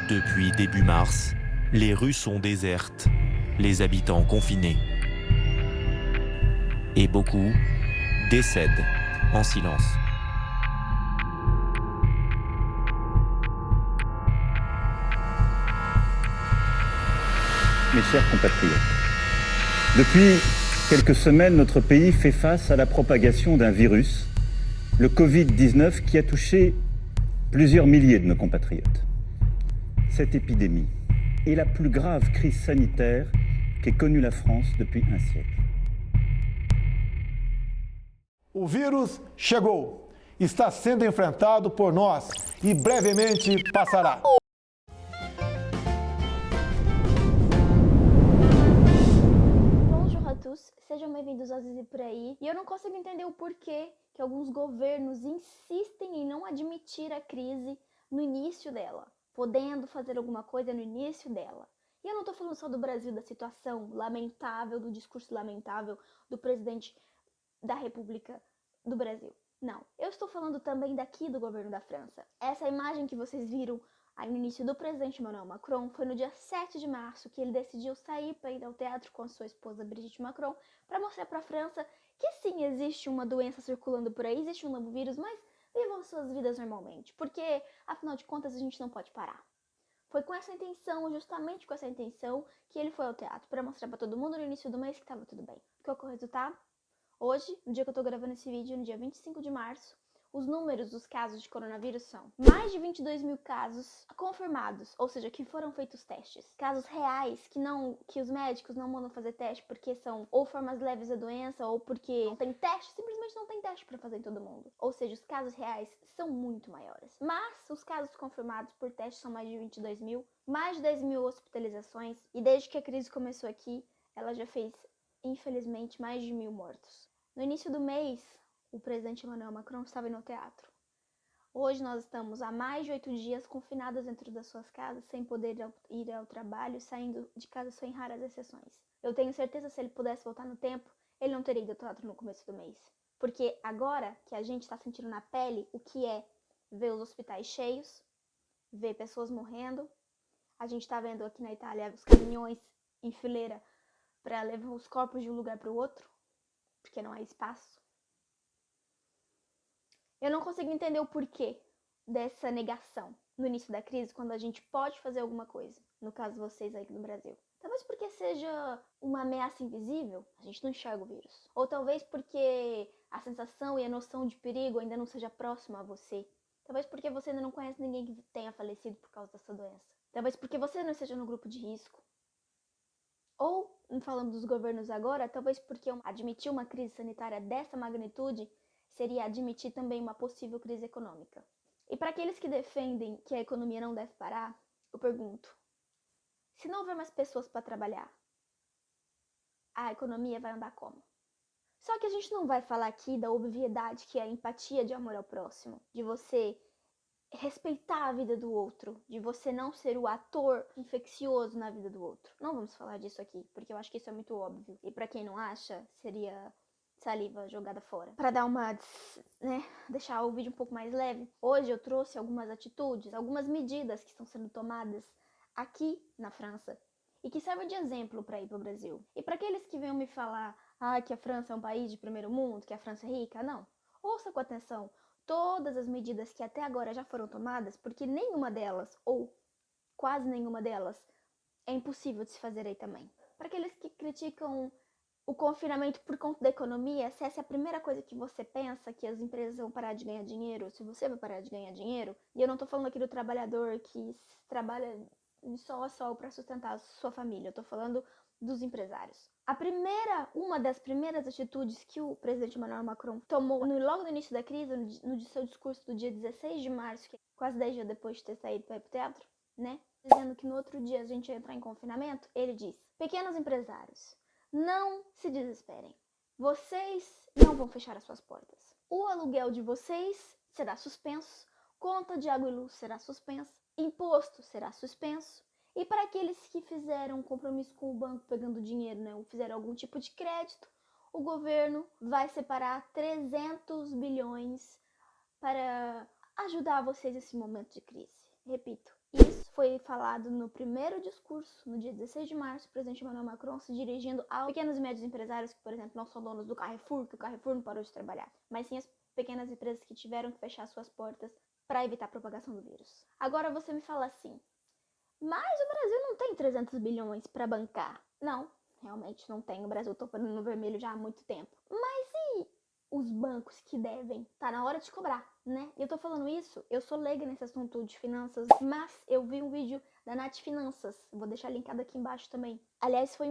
Depuis début mars, les rues sont désertes, les habitants confinés. Et beaucoup décèdent en silence. Mes chers compatriotes, depuis quelques semaines, notre pays fait face à la propagation d'un virus, le Covid-19, qui a touché plusieurs milliers de nos compatriotes. Cette épidémie est la plus grave crise sanitaire qu'ait connue la France depuis un siècle. O vírus chegou, está sendo enfrentado por nós e brevemente passará. Bonjour a tous, sejam bem-vindos ao Zizi por aí. E eu não consigo entender o porquê que alguns governos insistem em não admitir a crise no início dela, podendo fazer alguma coisa no início dela. E eu não tô falando só do Brasil, da situação lamentável, do discurso lamentável do presidente da República do Brasil. Não, eu estou falando também daqui do governo da França. Essa imagem que vocês viram aí no início do presidente Emmanuel Macron foi no dia 7 de março que ele decidiu sair para ir ao teatro com a sua esposa Brigitte Macron para mostrar para a França que sim, existe uma doença circulando por aí, existe um novo vírus, mas vivam suas vidas normalmente, porque afinal de contas a gente não pode parar. Foi com essa intenção, justamente com essa intenção, que ele foi ao teatro para mostrar para todo mundo no início do mês que estava tudo bem. Qual que é o resultado? Hoje, no dia que eu tô gravando esse vídeo, no dia 25 de março, os números dos casos de coronavírus são mais de 22 mil casos confirmados, ou seja, que foram feitos testes. Casos reais que os médicos não mandam fazer teste porque são ou formas leves da doença ou porque não tem teste, simplesmente não tem teste para fazer em todo mundo. Ou seja, os casos reais são muito maiores. Mas os casos confirmados por teste são mais de 22 mil, mais de 10 mil hospitalizações e desde que a crise começou aqui, ela já fez, infelizmente, mais de 1.000 mortos. No início do mês, o presidente Emmanuel Macron estava no teatro. Hoje nós estamos há mais de 8 dias confinados dentro das suas casas, sem poder ir ao trabalho, saindo de casa só em raras exceções. Eu tenho certeza que se ele pudesse voltar no tempo, ele não teria ido ao teatro no começo do mês. Porque agora que a gente está sentindo na pele o que é ver os hospitais cheios, ver pessoas morrendo, a gente está vendo aqui na Itália os caminhões em fileira para levar os corpos de um lugar para o outro, porque não há espaço. Eu não consigo entender o porquê dessa negação no início da crise, quando a gente pode fazer alguma coisa. No caso, vocês aí no Brasil. Talvez porque seja uma ameaça invisível, a gente não enxerga o vírus. Ou talvez porque a sensação e a noção de perigo ainda não seja próxima a você. Talvez porque você ainda não conhece ninguém que tenha falecido por causa dessa doença. Talvez porque você não esteja no grupo de risco. Ou, falando dos governos agora, talvez porque admitir uma crise sanitária dessa magnitude seria admitir também uma possível crise econômica. E para aqueles que defendem que a economia não deve parar, eu pergunto, se não houver mais pessoas para trabalhar, a economia vai andar como? Só que a gente não vai falar aqui da obviedade que é a empatia de amor ao próximo, de você respeitar a vida do outro, de você não ser o ator infeccioso na vida do outro. Não vamos falar disso aqui, porque eu acho que isso é muito óbvio. E para quem não acha, seria saliva jogada fora. Para dar uma, deixar o vídeo um pouco mais leve, hoje eu trouxe algumas atitudes, algumas medidas que estão sendo tomadas aqui na França e que servem de exemplo para ir para o Brasil. E para aqueles que venham me falar que a França é um país de primeiro mundo, que a França é rica, não. Ouça com atenção todas as medidas que até agora já foram tomadas, porque nenhuma delas, ou quase nenhuma delas, é impossível de se fazer aí também. Para aqueles que criticam o confinamento por conta da economia, se essa é a primeira coisa que você pensa, que as empresas vão parar de ganhar dinheiro, se você vai parar de ganhar dinheiro, e eu não tô falando aqui do trabalhador que trabalha de sol a sol para sustentar a sua família, eu tô falando dos empresários. Uma das primeiras atitudes que o presidente Emmanuel Macron tomou logo no início da crise, no seu discurso do dia 16 de março, que é quase 10 dias depois de ter saído para ir pro teatro, dizendo que no outro dia a gente ia entrar em confinamento, ele disse: pequenos empresários, não se desesperem. Vocês não vão fechar as suas portas. O aluguel de vocês será suspenso, conta de água e luz será suspensa, imposto será suspenso. E para aqueles que fizeram um compromisso com o banco pegando dinheiro, ou fizeram algum tipo de crédito, o governo vai separar 300 bilhões para ajudar vocês nesse momento de crise. Repito, Isso foi falado no primeiro discurso, no dia 16 de março, o presidente Emmanuel Macron se dirigindo aos pequenos e médios empresários que, por exemplo, não são donos do Carrefour, que o Carrefour não parou de trabalhar, mas sim as pequenas empresas que tiveram que fechar suas portas para evitar a propagação do vírus. Agora você me fala assim, mas o Brasil não tem 300 bilhões para bancar. Não, realmente não tem. O Brasil está no vermelho já há muito tempo. Mas e os bancos que devem? Tá na hora de cobrar, né? Eu tô falando isso, eu sou leiga nesse assunto de finanças, mas eu vi um vídeo da Nath Finanças, vou deixar linkado aqui embaixo também. Aliás, foi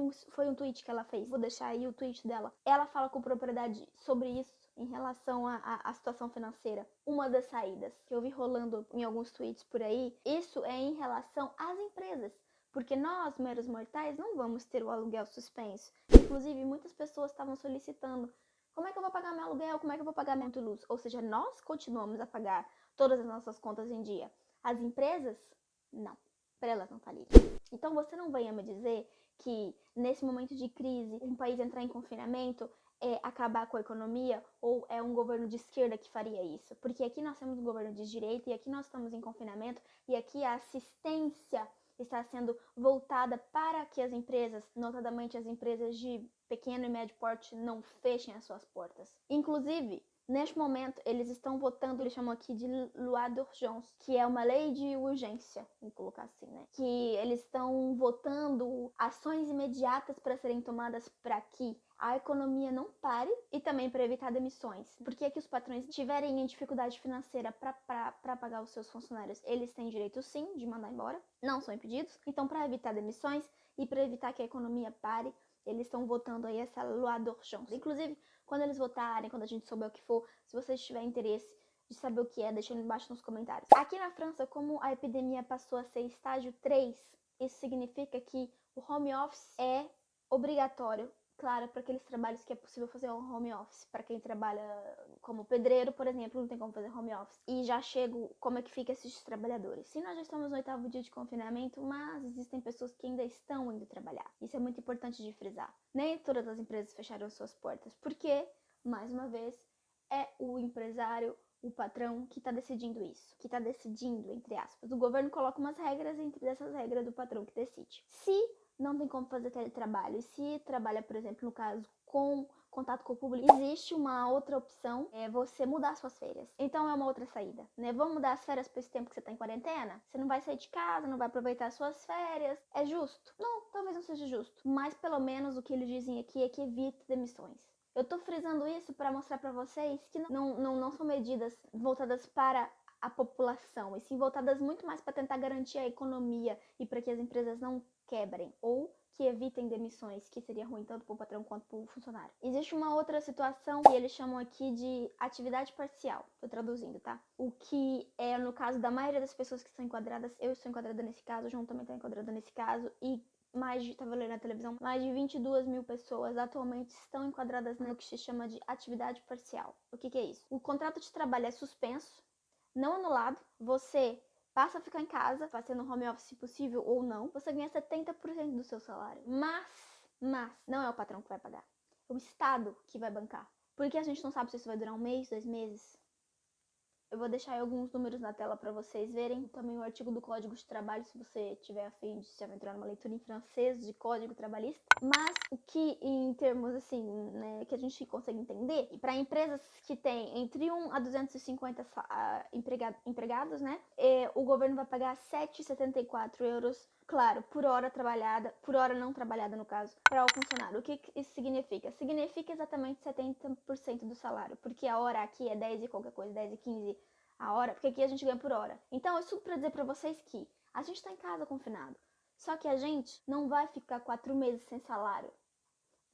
um tweet que ela fez, vou deixar aí o tweet dela. Ela fala com propriedade sobre isso em relação à situação financeira. Uma das saídas que eu vi rolando em alguns tweets por aí, isso é em relação às empresas. Porque nós, meros mortais, não vamos ter o aluguel suspenso. Inclusive, muitas pessoas estavam solicitando: como é que eu vou pagar meu aluguel? Como é que eu vou pagar minha luz? Ou seja, nós continuamos a pagar todas as nossas contas em dia. As empresas, não. Para elas não falirem. Então, você não venha me dizer que, nesse momento de crise, um país entrar em confinamento é acabar com a economia, ou é um governo de esquerda que faria isso. Porque aqui nós temos um governo de direita, e aqui nós estamos em confinamento, e aqui a assistência está sendo voltada para que as empresas, notadamente as empresas de pequeno e médio porte, não fechem as suas portas. Inclusive, neste momento, eles estão votando, eles chamam aqui de loi d'urgence, que é uma lei de urgência, vamos colocar assim, né? Que eles estão votando ações imediatas para serem tomadas para que a economia não pare e também para evitar demissões. Porque aqui os patrões estiverem em dificuldade financeira para pagar os seus funcionários, eles têm direito sim de mandar embora, não são impedidos. Então, para evitar demissões e para evitar que a economia pare, eles estão votando aí essa loi d'urgence. Inclusive, quando eles votarem, quando a gente souber o que for, se vocês tiverem interesse de saber o que é, deixa embaixo nos comentários. Aqui na França, como a epidemia passou a ser estágio 3, isso significa que o home office é obrigatório. Claro, para aqueles trabalhos que é possível fazer home office. Para quem trabalha como pedreiro, por exemplo, não tem como fazer home office. E já chego como é que fica esses trabalhadores. Sim, nós já estamos no 8º dia de confinamento, mas existem pessoas que ainda estão indo trabalhar. Isso é muito importante de frisar. Nem todas as empresas fecharam suas portas, porque, mais uma vez, é o empresário, o patrão, que está decidindo isso. Que está decidindo, entre aspas. O governo coloca umas regras, e entre essas regras do patrão que decide. Se não tem como fazer teletrabalho, e se trabalha, por exemplo, no caso, com contato com o público, existe uma outra opção, é você mudar suas férias. Então é uma outra saída, né? Vamos mudar as férias para esse tempo que você tá em quarentena? Você não vai sair de casa, não vai aproveitar as suas férias. É justo? Não, talvez não seja justo. Mas pelo menos o que eles dizem aqui é que evite demissões. Eu tô frisando isso para mostrar para vocês que não são medidas voltadas para a população, e sim voltadas muito mais para tentar garantir a economia e para que as empresas não quebrem ou que evitem demissões, que seria ruim tanto para o patrão quanto para o funcionário. Existe uma outra situação que eles chamam aqui de atividade parcial, tô traduzindo, tá? O que é no caso da maioria das pessoas que estão enquadradas, eu estou enquadrada nesse caso, o João também está enquadrado nesse caso, e estava lendo na televisão, mais de 22 mil pessoas atualmente estão enquadradas no que se chama de atividade parcial. O que é isso? O contrato de trabalho é suspenso, não anulado, você passa a ficar em casa, fazendo home office se possível ou não, você ganha 70% do seu salário. Mas, não é o patrão que vai pagar. É o Estado que vai bancar. Porque a gente não sabe se isso vai durar 1 mês, 2 meses. Eu vou deixar aí alguns números na tela para vocês verem. Também o artigo do Código de Trabalho, se você tiver a fim de se aventurar numa leitura em francês de Código Trabalhista. Mas o que, em termos assim, né, que a gente consegue entender, e para empresas que têm entre 1 a 250 empregados, né, o governo vai pagar 7,74 euros, claro, por hora trabalhada, por hora não trabalhada no caso, para o funcionário. O que isso significa? Significa exatamente 70% do salário, porque a hora aqui é 10 e qualquer coisa, 10 e 15 a hora, porque aqui a gente ganha por hora. Então, isso para dizer para vocês que a gente está em casa confinado, só que a gente não vai ficar 4 meses sem salário.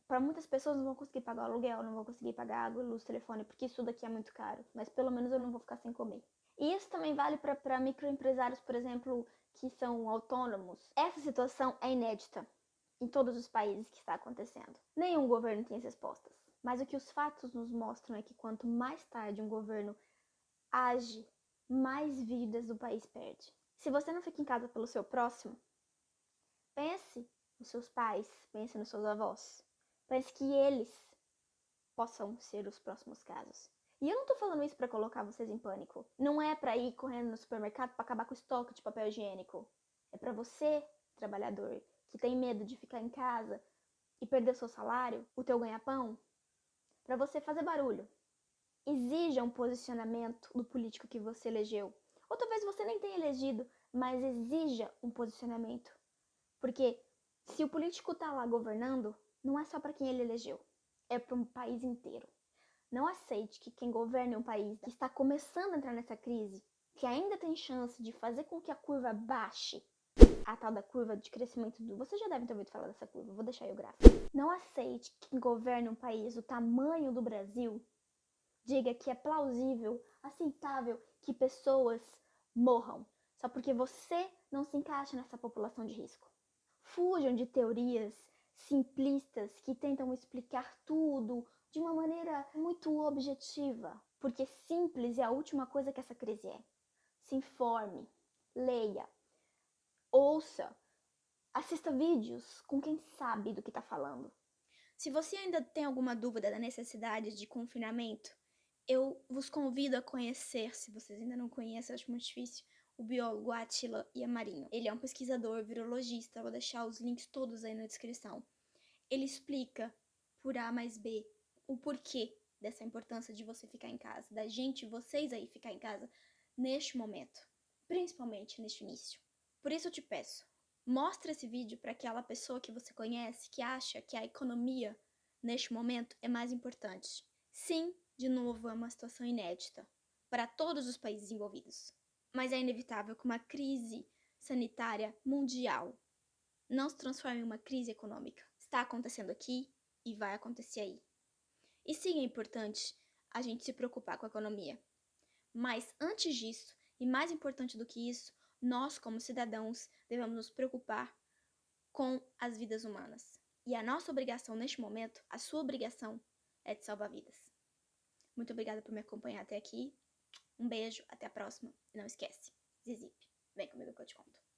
Para muitas pessoas não vão conseguir pagar o aluguel, não vão conseguir pagar água, luz, telefone, porque isso daqui é muito caro, mas pelo menos eu não vou ficar sem comer. E isso também vale para microempresários, por exemplo, que são autônomos. Essa situação é inédita em todos os países que está acontecendo. Nenhum governo tem as respostas. Mas o que os fatos nos mostram é que quanto mais tarde um governo age, mais vidas o país perde. Se você não fica em casa pelo seu próximo, pense nos seus pais, pense nos seus avós. Pense que eles possam ser os próximos casos. E eu não tô falando isso pra colocar vocês em pânico. Não é pra ir correndo no supermercado pra acabar com o estoque de papel higiênico. É pra você, trabalhador, que tem medo de ficar em casa e perder o seu salário, o teu ganha-pão, pra você fazer barulho. Exija um posicionamento do político que você elegeu. Ou talvez você nem tenha elegido, mas exija um posicionamento. Porque se o político tá lá governando, não é só pra quem ele elegeu. É para um país inteiro. Não aceite que quem governa um país que está começando a entrar nessa crise, que ainda tem chance de fazer com que a curva baixe, a tal da curva de crescimento do... Você já deve ter ouvido falar dessa curva, vou deixar aí o gráfico. Não aceite que quem governa um país do tamanho do Brasil diga que é plausível, aceitável que pessoas morram, só porque você não se encaixa nessa população de risco. Fujam de teorias simplistas que tentam explicar tudo de uma maneira muito objetiva, porque simples é a última coisa que essa crise é. Se informe, leia, ouça, assista vídeos com quem sabe do que está falando. Se você ainda tem alguma dúvida da necessidade de confinamento, eu vos convido a conhecer, se vocês ainda não conhecem, acho muito difícil, o biólogo Átila Iamarinho. Ele é um pesquisador virologista, vou deixar os links todos aí na descrição. Ele explica, por A mais B, o porquê dessa importância de você ficar em casa, da gente, vocês aí ficar em casa neste momento, principalmente neste início. Por isso eu te peço, mostra esse vídeo para aquela pessoa que você conhece, que acha que a economia neste momento é mais importante. Sim, de novo, é uma situação inédita para todos os países envolvidos. Mas é inevitável que uma crise sanitária mundial não se transforme em uma crise econômica. Está acontecendo aqui e vai acontecer aí. E sim, é importante a gente se preocupar com a economia. Mas antes disso, e mais importante do que isso, nós como cidadãos devemos nos preocupar com as vidas humanas. E a nossa obrigação neste momento, a sua obrigação, é de salvar vidas. Muito obrigada por me acompanhar até aqui. Um beijo, até a próxima. E não esquece, Zizip, vem comigo que eu te conto.